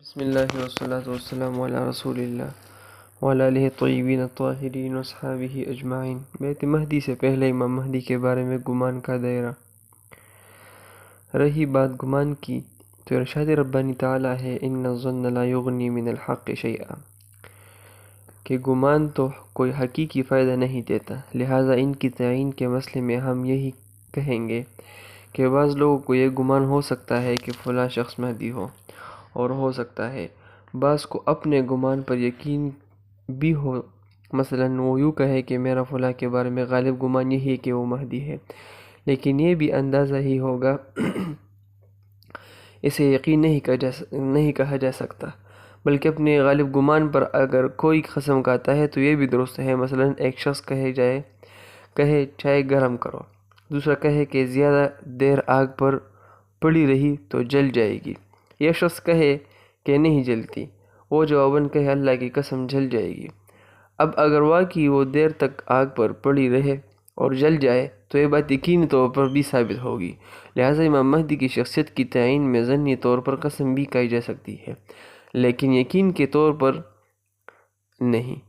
بسم اللہ والصلاة والسلام علی رسول اللہ وعلی آلہ الطیبین الطاہرین واصحابہ اجمعین۔ بیعت مہدی سے پہلے امام مہدی کے بارے میں گمان کا دائرہ۔ رہی بات گمان کی تو ارشاد ربانی تعالیٰ ہے ان الظن لا یغنی من الحق شیئا، کہ گمان تو کوئی حقیقی فائدہ نہیں دیتا۔ لہٰذا ان کی تعین کے مسئلے میں ہم یہی کہیں گے کہ بعض لوگوں کو یہ گمان ہو سکتا ہے کہ فلاں شخص مہدی ہو سکتا ہے بعض کو اپنے گمان پر یقین بھی ہو، مثلاً وہ یوں کہے کہ میرا فلاں کے بارے میں غالب گمان یہی ہے کہ وہ مہدی ہے، لیکن یہ بھی اندازہ ہی ہوگا، اسے یقین نہیں کہا جا سکتا، بلکہ اپنے غالب گمان پر اگر کوئی قسم کھاتا ہے تو یہ بھی درست ہے۔ مثلاً ایک شخص کہے چائے گرم کرو، دوسرا کہے کہ زیادہ دیر آگ پر پڑی رہی تو جل جائے گی، یہ شخص کہے کہ نہیں جلتی، وہ جواباً کہے اللہ کی قسم جل جائے گی۔ اب اگر واقعی وہ دیر تک آگ پر پڑی رہے اور جل جائے تو یہ بات یقینی طور پر بھی ثابت ہوگی۔ لہٰذا امام مہدی کی شخصیت کی تعین میں ظنی طور پر قسم بھی کہی جا سکتی ہے، لیکن یقین کے طور پر نہیں۔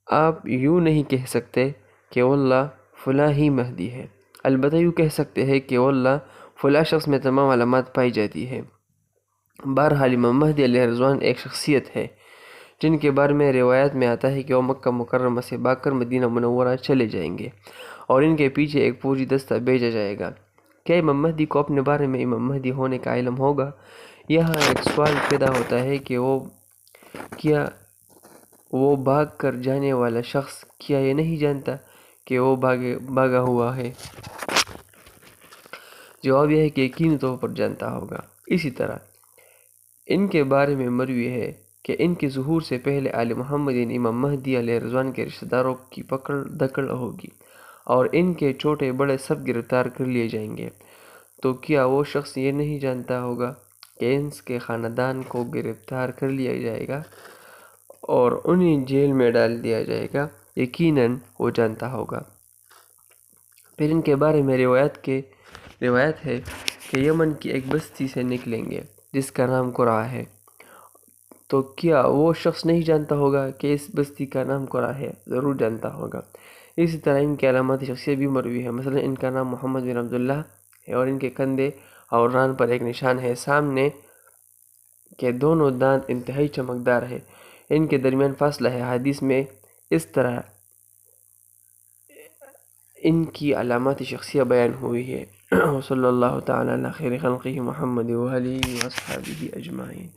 آپ یوں نہیں کہہ سکتے کہ واللہ فلاں ہی مہدی ہے، البتہ یوں کہہ سکتے ہیں کہ واللہ فلاں شخص میں تمام علامات پائی جاتی ہے۔ بہرحال امام مہدی علیہ رضوان ایک شخصیت ہے جن کے بارے میں روایات میں آتا ہے کہ وہ مکہ مکرمہ سے بھاگ کر مدینہ منورہ چلے جائیں گے اور ان کے پیچھے ایک فوجی دستہ بھیجا جائے گا۔ کیا امام مہدی کو اپنے بارے میں امام مہدی ہونے کا علم ہوگا؟ یہاں ایک سوال پیدا ہوتا ہے کہ کیا وہ بھاگ کر جانے والا شخص کیا یہ نہیں جانتا کہ وہ بھاگا ہوا ہے؟ جواب یہ ہے کہ یقینی طور پر جانتا ہوگا۔ اسی طرح ان کے بارے میں مروی ہے کہ ان کے ظہور سے پہلے آل محمدین امام مہدی علیہ رضوان کے رشتہ داروں کی پکڑ دکڑ ہوگی اور ان کے چھوٹے بڑے سب گرفتار کر لیے جائیں گے، تو کیا وہ شخص یہ نہیں جانتا ہوگا کہ ان کے خاندان کو گرفتار کر لیا جائے گا اور انہیں جیل میں ڈال دیا جائے گا؟ یقیناً وہ جانتا ہوگا۔ پھر ان کے بارے میں روایت ہے کہ یمن کی ایک بستی سے نکلیں گے جس کا نام قرا ہے، تو کیا وہ شخص نہیں جانتا ہوگا کہ اس بستی کا نام قرا ہے؟ ضرور جانتا ہوگا۔ اسی طرح ان کی علامات شخصیت بھی مروی ہے، مثلا ان کا نام محمد بن عبداللہ ہے اور ان کے کندھے اور ران پر ایک نشان ہے، سامنے کے دونوں دانت انتہائی چمکدار ہے، ان کے درمیان فاصلہ ہے۔ حدیث میں اس طرح ان کی علامات شخصیہ بیان ہوئی ہے۔ صلی اللہ تعالیٰ علی خیر خلقہ محمد و آلہ و اصحابہ اجمعین۔